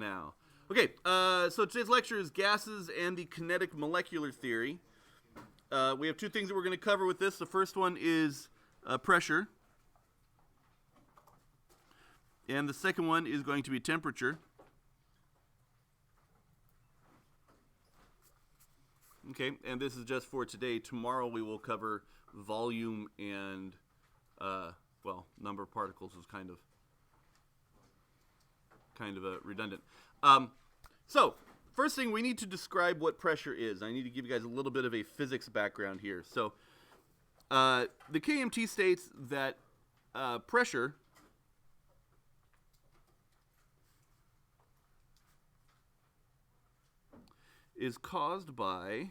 now. Okay, so today's lecture is gases and the kinetic molecular theory. We have two things that we're going to cover with this. The first one is pressure. And the second one is going to be temperature. Okay, and this is just for today. Tomorrow we will cover volume and, number of particles is kind of redundant. So, first thing, we need to describe what pressure is. I need to give you guys a little bit of a physics background here. So, the KMT states that pressure is caused by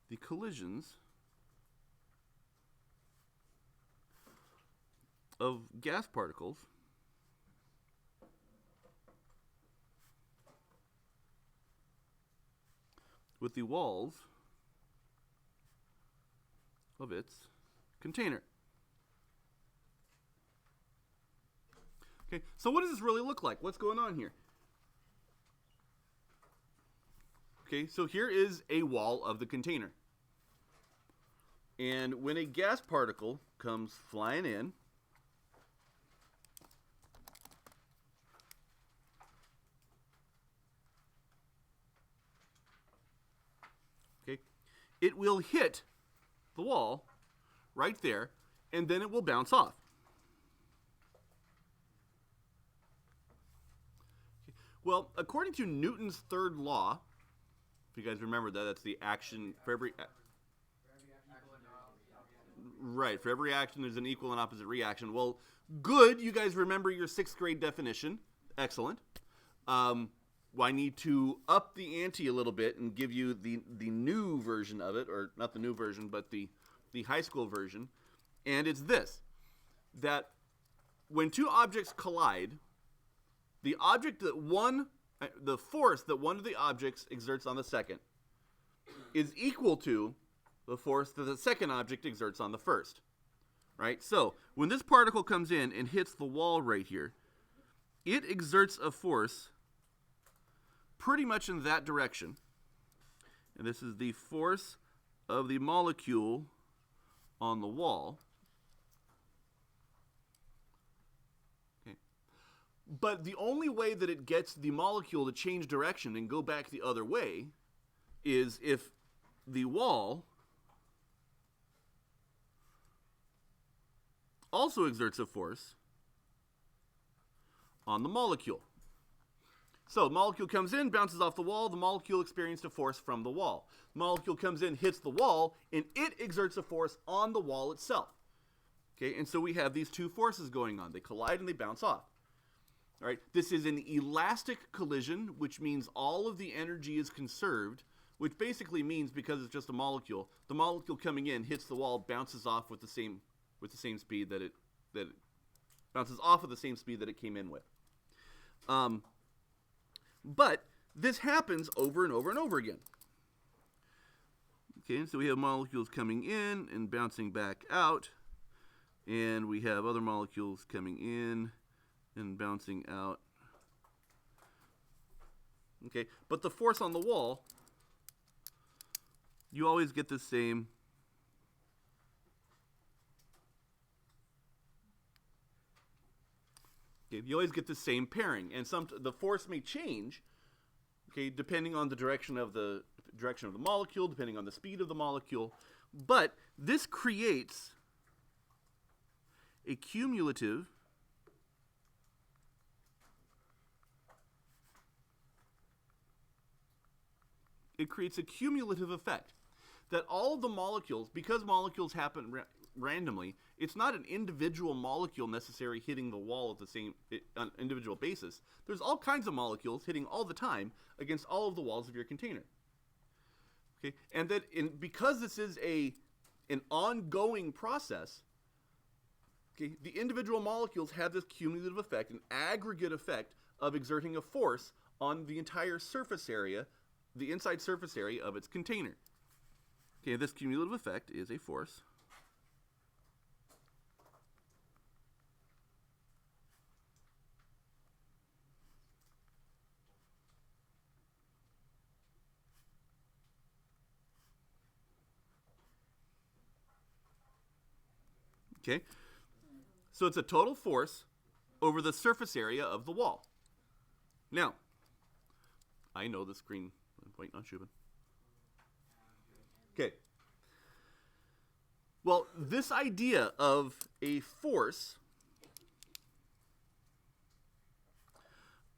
the collisions of gas particles with the walls of its container. Okay, so what does this really look like? What's going on here? Okay, so here is a wall of the container. And when a gas particle comes flying in, okay, it will hit the wall right there, and then it will bounce off. Okay. Well, according to Newton's third law, if you guys remember that, that's the action for every right, for every action there's an equal and opposite reaction. Well, good, you guys remember your 6th grade definition. Excellent. Well, I need to up the ante a little bit and give you the new version of it, or not the new version, but the high school version. And it's this, that when two objects collide, the force that one of the objects exerts on the second is equal to the force that the second object exerts on the first. Right? So, when this particle comes in and hits the wall right here, it exerts a force pretty much in that direction. And this is the force of the molecule on the wall. But the only way that it gets the molecule to change direction and go back the other way is if the wall also exerts a force on the molecule. So the molecule comes in, bounces off the wall, the molecule experienced a force from the wall. The molecule comes in, hits the wall, and it exerts a force on the wall itself. Okay, and so we have these two forces going on. They collide and they bounce off. All right, this is an elastic collision, which means all of the energy is conserved, which basically means, because it's just a molecule, the molecule coming in hits the wall, bounces off with the same speed that it bounces off with the same speed that it came in with. But this happens over and over and over again. Okay, so we have molecules coming in and bouncing back out, and we have other molecules coming in and bouncing out. Okay, but the force on the wall, you always get the same you always get the same pairing, and the force may change, okay, depending on the direction of the molecule, depending on the speed of the molecule, but this creates a cumulative effect, that all of the molecules, because molecules happen randomly, it's not an individual molecule necessarily hitting the wall at the same on an individual basis. There's all kinds of molecules hitting all the time against all of the walls of your container. Okay, and that because this is an ongoing process, okay, the individual molecules have this cumulative effect, an aggregate effect of exerting a force on the entire surface area, the inside surface area of its container. Okay, this cumulative effect is a force Okay? So it's a total force over the surface area of the wall. Now, I know the screen. I'm waiting on Shubin. Okay. Well, this idea of a force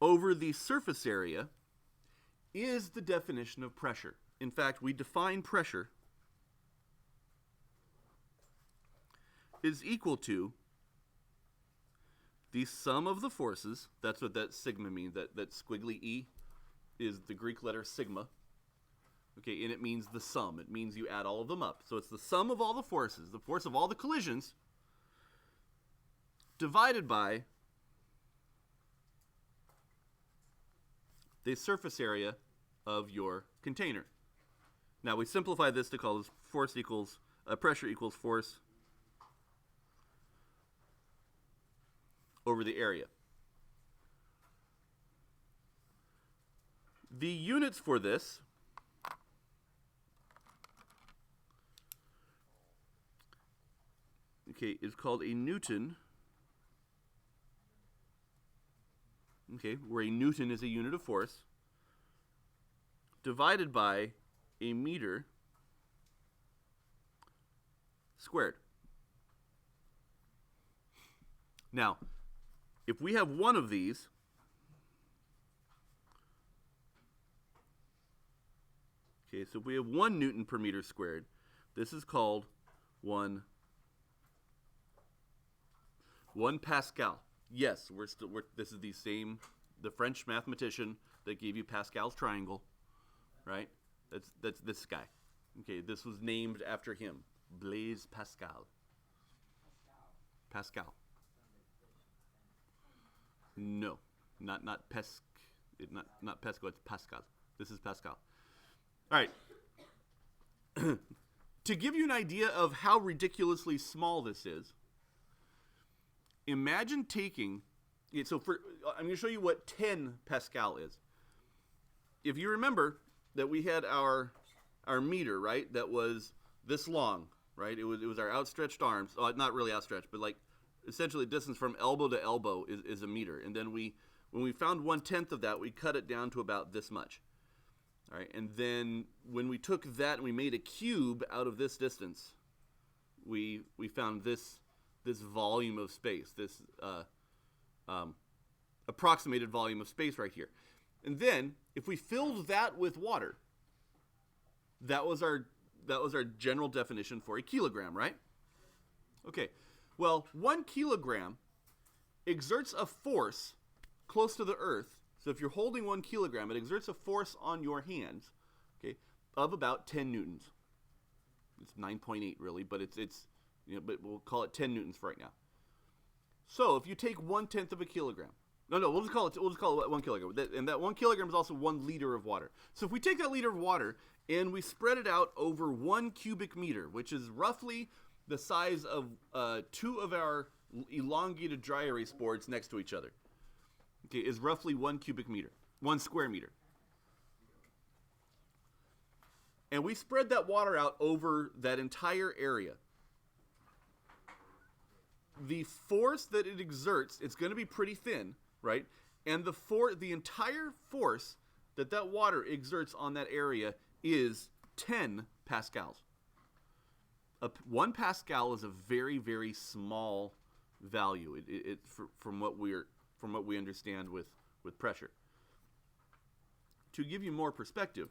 over the surface area is the definition of pressure. In fact, we define pressure is equal to the sum of the forces. That's what that sigma means. That squiggly E is the Greek letter sigma. Okay, and it means the sum. It means you add all of them up. So it's the sum of all the forces, the force of all the collisions, divided by the surface area of your container. Now we simplify this to call this pressure equals force over the area. The units for this is called a Newton. Okay, where a Newton is a unit of force, divided by a meter squared. Now, if we have one of these, okay, so if we have 1 Newton per meter squared, this is called 1 Pascal. Yes, this is the French mathematician that gave you Pascal's triangle, right? That's this guy. Okay, this was named after him, Blaise Pascal. Pascal. No, not Pesco. It's Pascal. This is Pascal. All right. To give you an idea of how ridiculously small this is, imagine taking. I'm going to show you what 10 Pascal is. If you remember that we had our meter, right? That was this long, right? It was our outstretched arms. Oh, not really outstretched, but like essentially distance from elbow to elbow is a meter. And then when we found 1/10 of that, we cut it down to about this much. All right, and then when we took that and we made a cube out of this distance, we found this volume of space, this approximated volume of space right here. And then if we filled that with water, that was our general definition for a kilogram, right? Okay. Well, 1 kilogram exerts a force close to the Earth. So if you're holding 1 kilogram, it exerts a force on your hands, okay, of about 10 newtons. It's 9.8 really, but but we'll call it 10 newtons for right now. So if you take 1/10 of a kilogram, we'll just call it 1 kilogram, and that 1 kilogram is also 1 liter of water. So if we take that liter of water and we spread it out over 1 cubic meter, which is roughly the size of 2 of our elongated dry erase boards next to each other. Okay, is roughly 1 cubic meter, 1 square meter. And we spread that water out over that entire area. The force that it exerts, it's going to be pretty thin, right? And the entire force that water exerts on that area is 10 pascals. 1 Pascal is a very, very small value. From what we understand with pressure. To give you more perspective,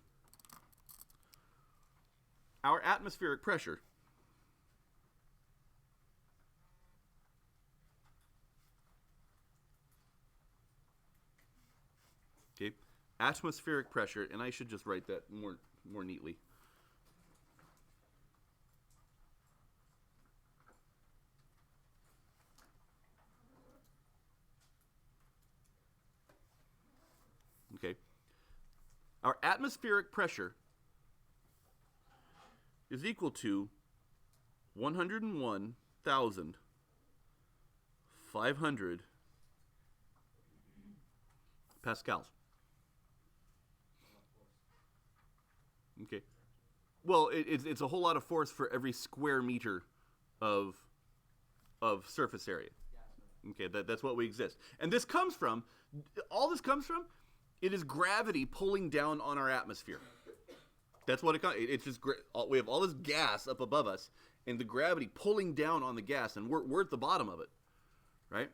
our atmospheric pressure atmospheric pressure, and I should just write that more neatly. Okay. Our atmospheric pressure is equal to 101,500 pascals. Okay. Well, it's a whole lot of force for every square meter of of surface area. Okay, that's what we exist. And this comes from, all this comes from, it is gravity pulling down on our atmosphere. That's what it's just, we have all this gas up above us, and the gravity pulling down on the gas, and we're at the bottom of it, right?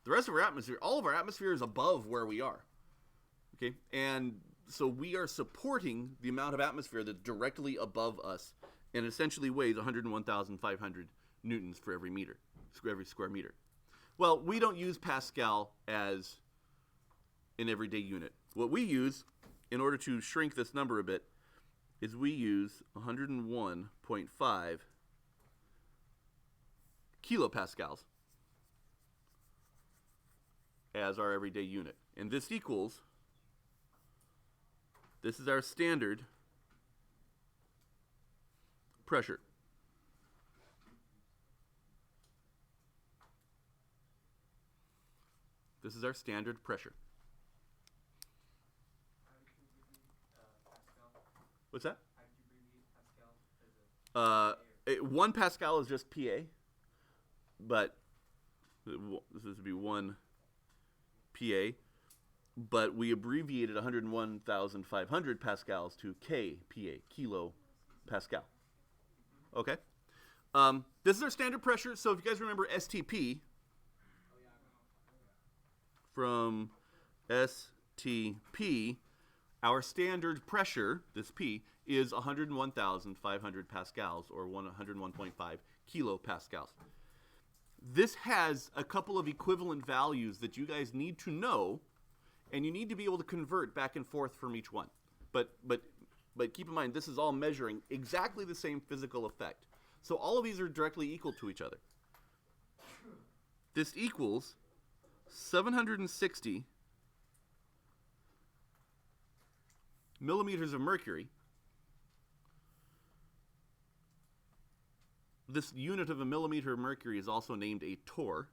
The rest of our atmosphere, all of our atmosphere is above where we are, okay? And so we are supporting the amount of atmosphere that's directly above us, and essentially weighs 101,500 newtons for every square meter. Well, we don't use Pascal as an everyday unit. What we use, in order to shrink this number a bit, is we use 101.5 kilopascals as our everyday unit. And this equals, this is our standard pressure. This is our standard pressure. What's that? 1 Pascal is just PA, but this would be 1 PA, but we abbreviated 101,500 pascals to kPa, kilo Pascal. Okay? This is our standard pressure, so if you guys remember STP, from STP, our standard pressure, this P, is 101,500 pascals, or 101.5 kilopascals. This has a couple of equivalent values that you guys need to know, and you need to be able to convert back and forth from each one. But keep in mind, this is all measuring exactly the same physical effect. So all of these are directly equal to each other. This equals 760 millimeters of mercury. This unit of a millimeter of mercury is also named a torr.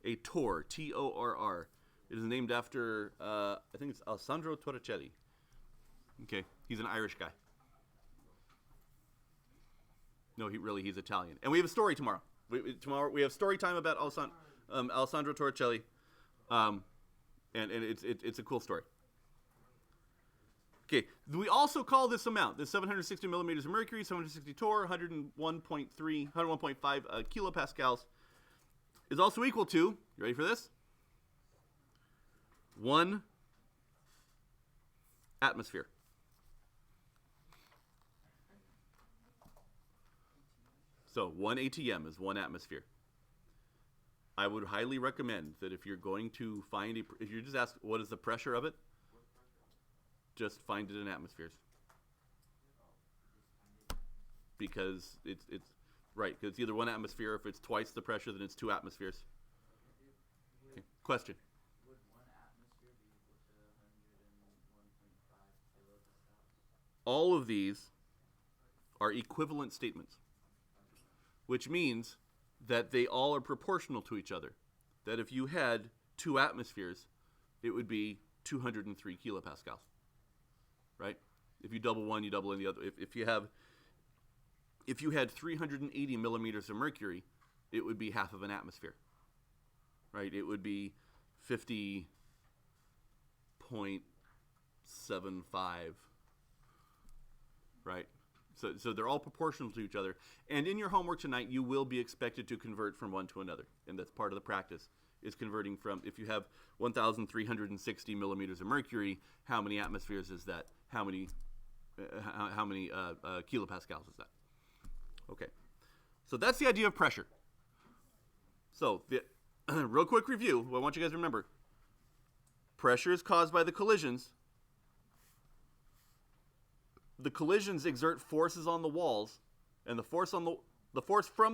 A torr, T-O-R-R. It is named after, I think it's Alessandro Torricelli. Okay, he's an Irish guy. No, he's Italian. And we have a story tomorrow. Tomorrow we have story time about Alessandro Torricelli, and it's a cool story. Okay, we also call this amount, this 760 millimeters of mercury, 760 torr, 101.5 kilopascals, is also equal to, you ready for this? 1 atmosphere. So 1 ATM is 1 atmosphere. I would highly recommend that if you're going to find if you just ask what is the pressure of it, just find it in atmospheres. Because it's right, because it's either 1 atmosphere. If it's twice the pressure, then it's 2 atmospheres. Okay. Question. Would 1 atmosphere be equal to 101.5 kilopascals? All of these are equivalent statements, which means that they all are proportional to each other. That if you had 2 atmospheres, it would be 203 kilopascals. Right? If you double one, you double in the other. If you had 380 millimeters of mercury, it would be half of an atmosphere. Right? It would be 50.75. Right? So they're all proportional to each other. And in your homework tonight, you will be expected to convert from one to another. And that's part of the practice, is converting from, if you have 1,360 millimeters of mercury, how many atmospheres is that? How many kilopascals is that? Okay. So that's the idea of pressure. So the real quick review, what I want you guys to remember. Pressure is caused by the collisions. The collisions exert forces on the walls, and the force from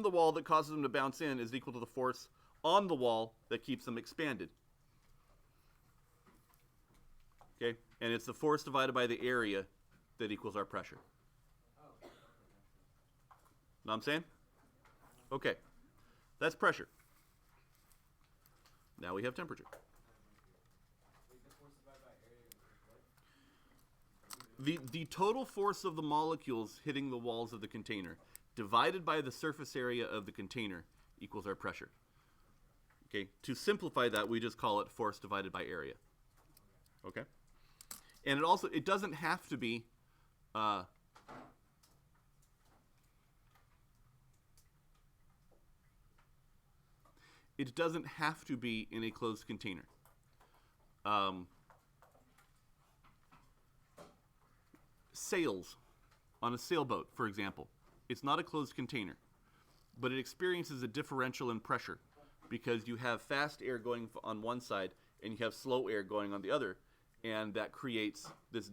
the wall that causes them to bounce in is equal to the force on the wall that keeps them expanded. Okay? And it's the force divided by the area that equals our pressure. Know what I'm saying? Okay. That's pressure. Now we have temperature. The total force of the molecules hitting the walls of the container divided by the surface area of the container equals our pressure. Okay, to simplify that, we just call it force divided by area. Okay, and it doesn't have to be it doesn't have to be in a closed container. Sails on a sailboat, for example, it's not a closed container, but it experiences a differential in pressure because you have fast air going on one side and you have slow air going on the other, and that creates this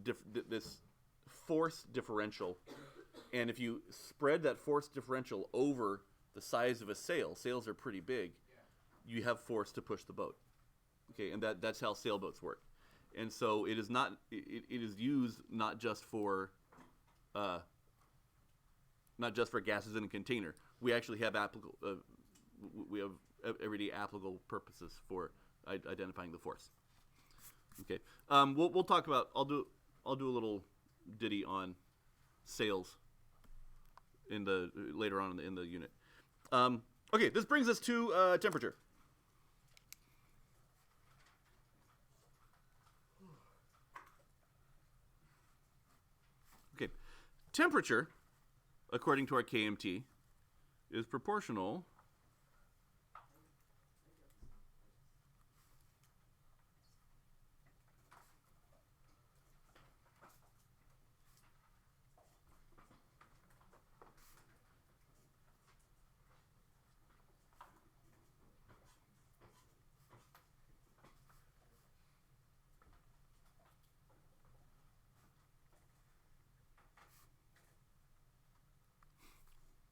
force differential. And if you spread that force differential over the size of a sail, sails are pretty big, you have force to push the boat. Okay, and that's how sailboats work. And so it is not. It is used not just for gases in a container. We actually have everyday applicable purposes for identifying the force. Okay, we'll talk about. I'll do a little ditty on sails later on in the unit. Okay, this brings us to temperature. Okay, temperature, according to our KMT, is proportional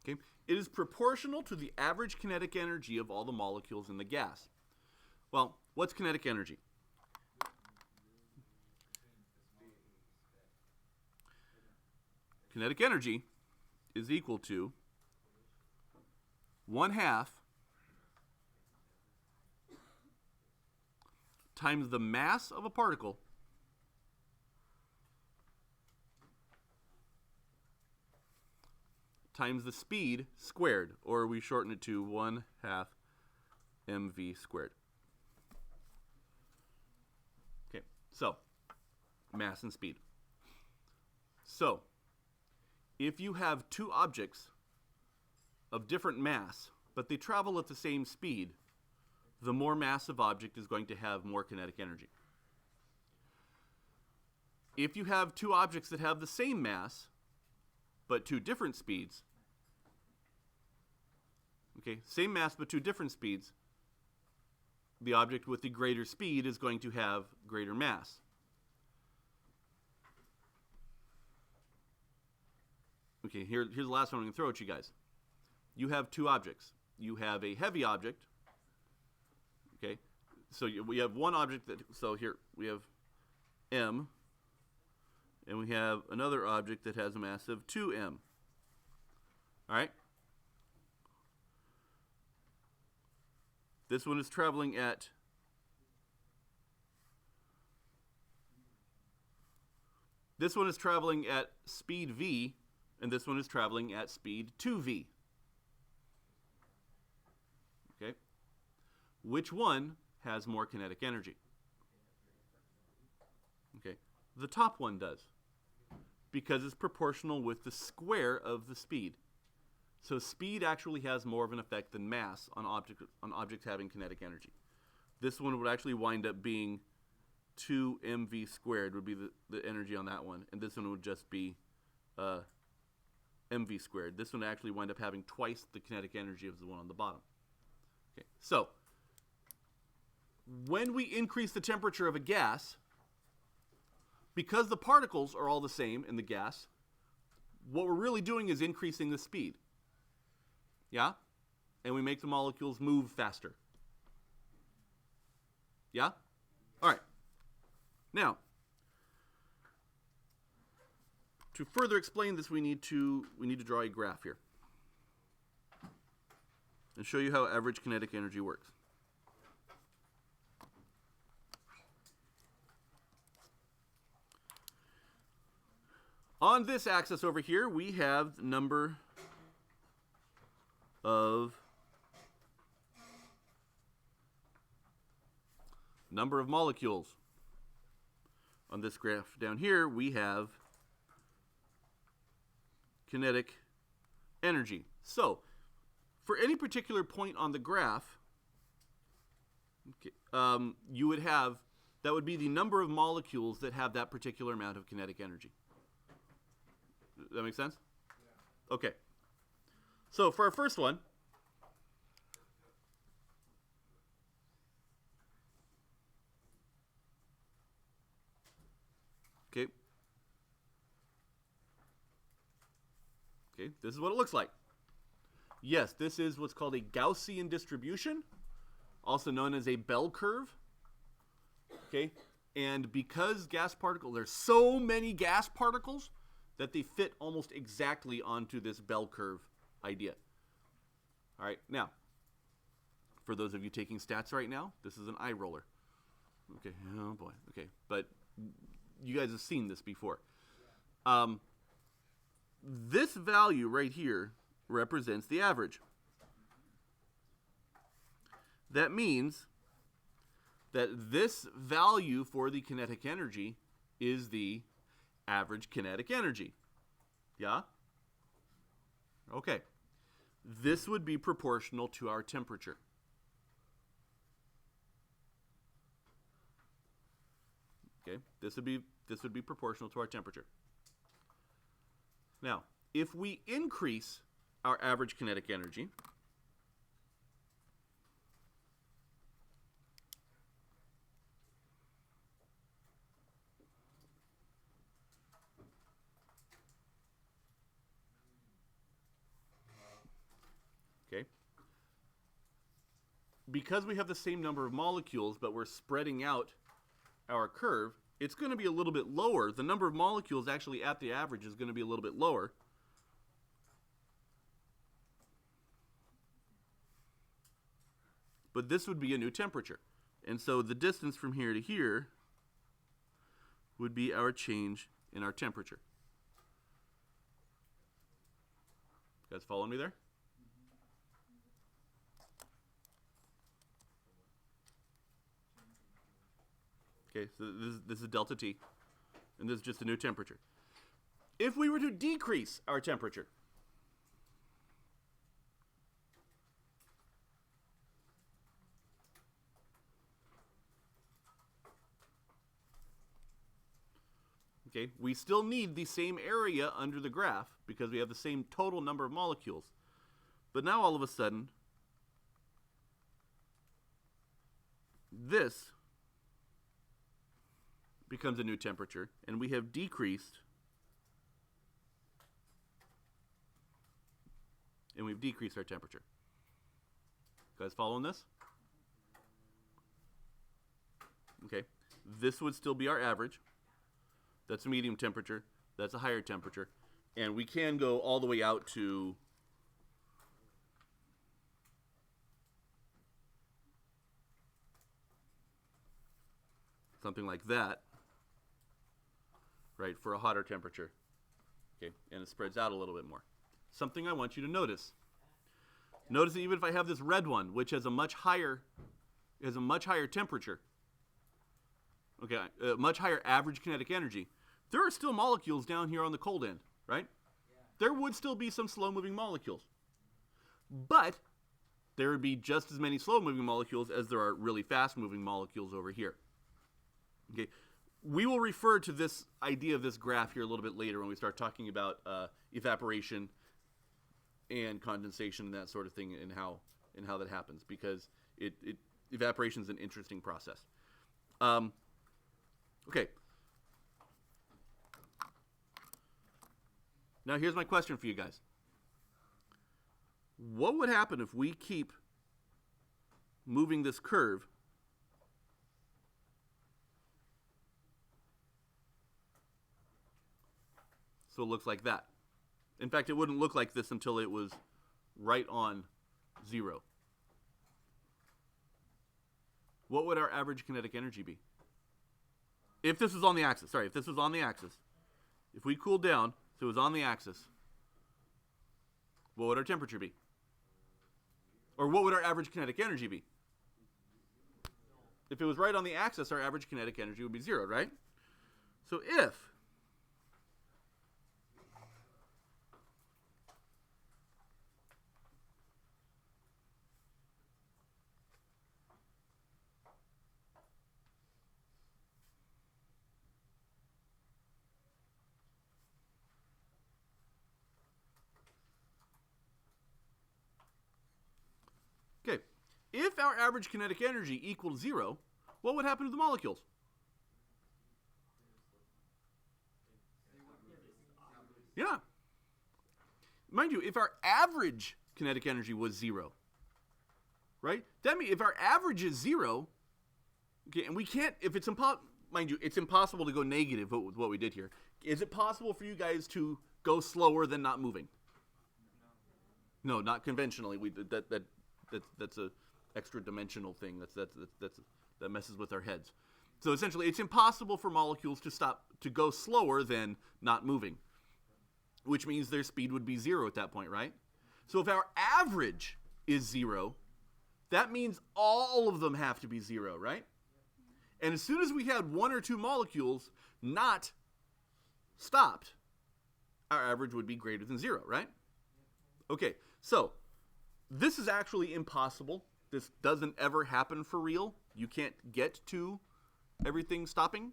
Okay. It is proportional to the average kinetic energy of all the molecules in the gas. Well, what's kinetic energy? Kinetic energy is equal to 1/2 times the mass of a particle times the speed squared, or we shorten it to 1/2 mv squared. Okay, so mass and speed. So if you have two objects of different mass, but they travel at the same speed, the more massive object is going to have more kinetic energy. If you have two objects that have the same mass, but two different speeds, okay, same mass but two different speeds, the object with the greater speed is going to have greater mass. Okay, here's the last one I'm going to throw at you guys. You have two objects. You have a heavy object, okay, so we have one object so here we have m, and we have another object that has a mass of 2m. All right? This one is traveling at speed v, and this one is traveling at speed 2v. Okay? Which one has more kinetic energy? Okay. The top one does, because it's proportional with the square of the speed. So speed actually has more of an effect than mass on objects having kinetic energy. This one would actually wind up being 2 mv squared would be the energy on that one, and this one would just be mv squared. This one would actually wind up having twice the kinetic energy of the one on the bottom. Okay, so when we increase the temperature of a gas, because the particles are all the same in the gas, what we're really doing is increasing the speed. Yeah? And we make the molecules move faster. Yeah? All right. Now, to further explain this, we need to draw a graph here and show you how average kinetic energy works. On this axis over here, we have the number of molecules. On this graph down here, we have kinetic energy. So, for any particular point on the graph, you would have, that would be the number of molecules that have that particular amount of kinetic energy. Does that make sense? Yeah. Okay. So, for our first one, okay. Okay, this is what it looks like. Yes, this is what's called a Gaussian distribution, also known as a bell curve. Okay, and because there's so many gas particles that they fit almost exactly onto this bell curve idea. All right, now, for those of you taking stats right now, this is an eye roller. Okay, oh boy, okay, but you guys have seen this before. This value right here represents the average. That means that this value for the kinetic energy is the average kinetic energy. Yeah? Okay. This would be proportional to our temperature. Okay? This would be proportional to our temperature. Now, if we increase our average kinetic energy, okay, because we have the same number of molecules, but we're spreading out our curve, it's going to be a little bit lower. The number of molecules actually at the average is going to be a little bit lower. But this would be a new temperature. And so the distance from here to here would be our change in our temperature. You guys following me there? Okay, so this is delta T, and this is just a new temperature. If we were to decrease our temperature, okay, we still need the same area under the graph because we have the same total number of molecules. But now all of a sudden, this becomes a new temperature, and we have decreased, our temperature. You guys following this? Okay, this would still be our average. That's a medium temperature. That's a higher temperature. And we can go all the way out to something like that, right, for a hotter temperature. Okay, and it spreads out a little bit more. Something I want you to notice. Notice that even if I have this red one, which has a much higher temperature, okay, a much higher average kinetic energy, there are still molecules down here on the cold end, right? Yeah. There would still be some slow-moving molecules. But there would be just as many slow-moving molecules as there are really fast-moving molecules over here. Okay, we will refer to this idea of this graph here a little bit later when we start talking about evaporation and condensation and that sort of thing, and how that happens, because evaporation is an interesting process. Okay. Now here's my question for you guys. What would happen if we keep moving this curve so it looks like that? In fact, it wouldn't look like this until it was right on 0. What would our average kinetic energy be? If this was on the axis, if we cooled down, so it was on the axis, what would our temperature be? Or what would our average kinetic energy be? If it was right on the axis, our average kinetic energy would be 0, right? So if okay, if our average kinetic energy equaled 0, what would happen to the molecules? Yeah. Mind you, if our average kinetic energy was 0, right? That means if our average is 0, okay, and we can't, if it's impossible, mind you, it's impossible to go negative with what we did here. Is it possible for you guys to go slower than not moving? No, not conventionally. That's a extra dimensional thing. That messes with our heads. So essentially, it's impossible for molecules to go slower than not moving, which means their speed would be 0 at that point, right? So if our average is 0, that means all of them have to be 0, right? And as soon as we had one or two molecules not stopped, our average would be greater than 0, right? Okay, so this is actually impossible. This doesn't ever happen for real. You can't get to everything stopping.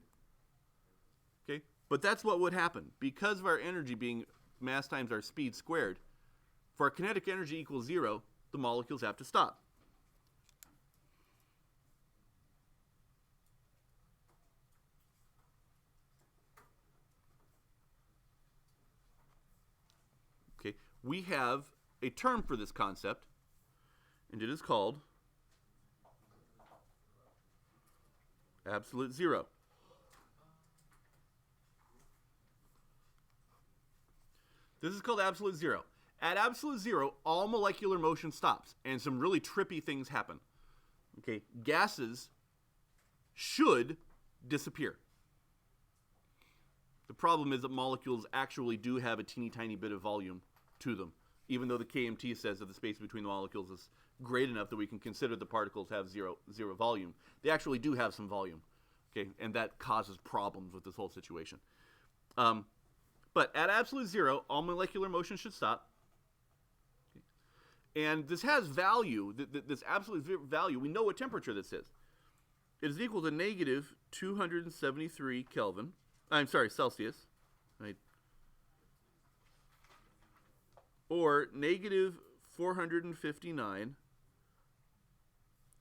Okay, but that's what would happen. Because of our energy being mass times our speed squared, for our kinetic energy equals 0, the molecules have to stop. Okay, we have a term for this concept, and it is called absolute zero. This is called absolute zero. At absolute zero, all molecular motion stops, and some really trippy things happen. Okay, gases should disappear. The problem is that molecules actually do have a teeny tiny bit of volume to them, even though the KMT says that the space between the molecules is great enough that we can consider the particles have zero volume. They actually do have some volume, okay, and that causes problems with this whole situation. But at absolute zero, all molecular motion should stop. Okay. And this has value, this absolute value, we know what temperature this is. It is equal to negative 273 Kelvin. Celsius. Right? Or negative 459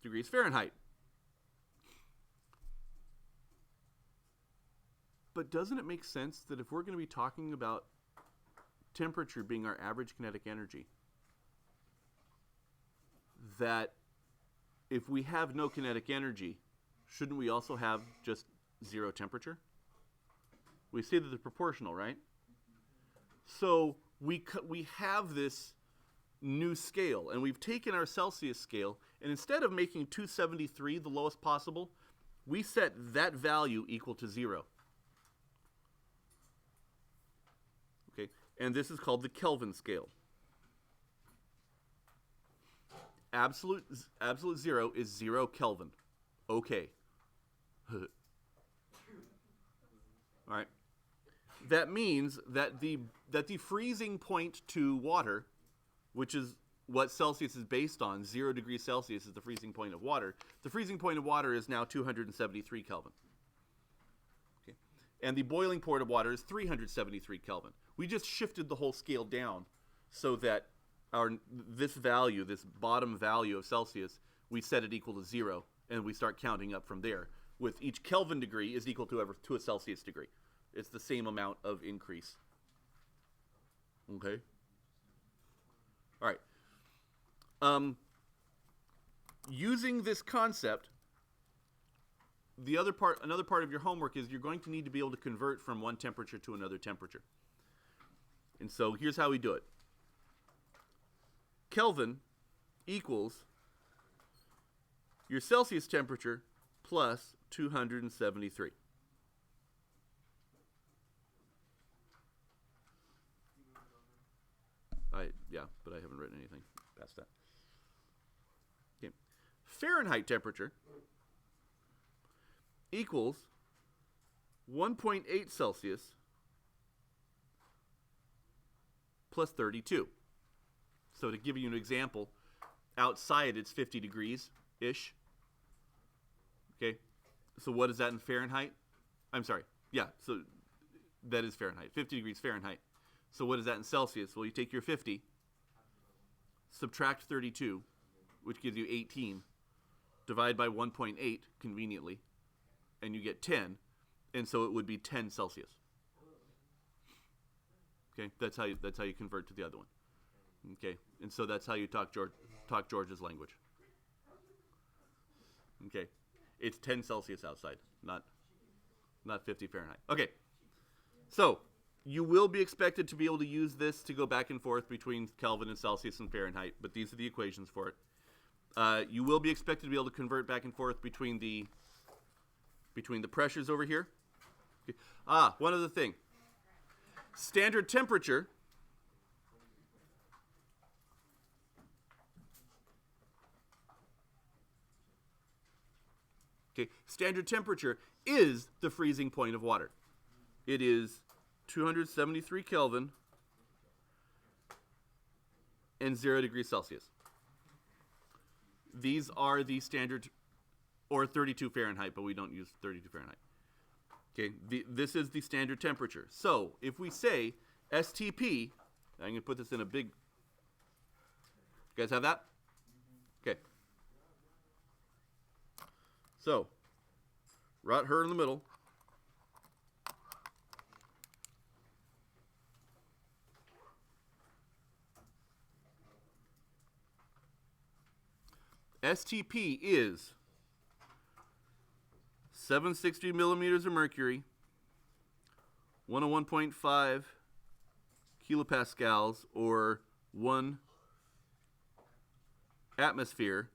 degrees Fahrenheit. But doesn't it make sense that if we're going to be talking about temperature being our average kinetic energy, that if we have no kinetic energy, shouldn't we also have just zero temperature? We say that they're proportional, right? So we have this new scale, and we've taken our Celsius scale, and instead of making 273 the lowest possible, we set that value equal to 0. Okay, and this is called the Kelvin scale. Absolute zero is 0 Kelvin. Okay. All right. That means that the freezing point to water, which is what Celsius is based on, 0 degrees Celsius is the freezing point of water. The freezing point of water is now 273 Kelvin. Okay. And the boiling point of water is 373 Kelvin. We just shifted the whole scale down so that this bottom value of Celsius, we set it equal to 0, and we start counting up from there. With each Kelvin degree is equal to a Celsius degree. It's the same amount of increase. Okay? All right. Using this concept, another part of your homework is you're going to need to be able to convert from one temperature to another temperature. And so here's how we do it. Kelvin equals your Celsius temperature plus 273. Yeah, but I haven't written anything past that. Okay. Fahrenheit temperature equals 1.8 Celsius plus 32. So to give you an example, outside it's 50 degrees-ish. Okay, so what is that in Fahrenheit? I'm sorry. Yeah, so that is Fahrenheit. 50 degrees Fahrenheit. So what is that in Celsius? Well, you take your 50, subtract 32, which gives you 18, divide by 1.8, conveniently, and you get 10, and so it would be 10 Celsius. Okay, that's how you convert to the other one. Okay, and so that's how you talk George's language. Okay, it's 10 Celsius outside, not 50 Fahrenheit. Okay, so you will be expected to be able to use this to go back and forth between Kelvin and Celsius and Fahrenheit, but these are the equations for it. You will be expected to be able to convert back and forth between the pressures over here. Okay. One other thing. Standard temperature standard temperature is the freezing point of water. It is 273 Kelvin and 0 degrees Celsius. These are the standard, or 32 Fahrenheit, but we don't use 32 Fahrenheit. Okay, this is the standard temperature. So if we say STP, I'm going to put this in a big, you guys have that? Okay. So, right here in the middle. STP is 760 millimeters of mercury, 101.5 kilopascals, or 1 atmosphere,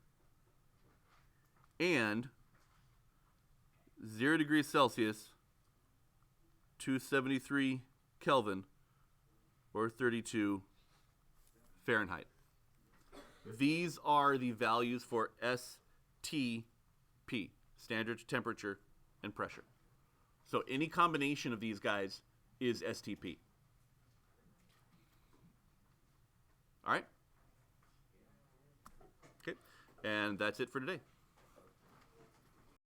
and 0 degrees Celsius, 273 Kelvin, or 32 Fahrenheit. These are the values for STP, standard temperature and pressure. So any combination of these guys is STP. All right? Okay, and that's it for today.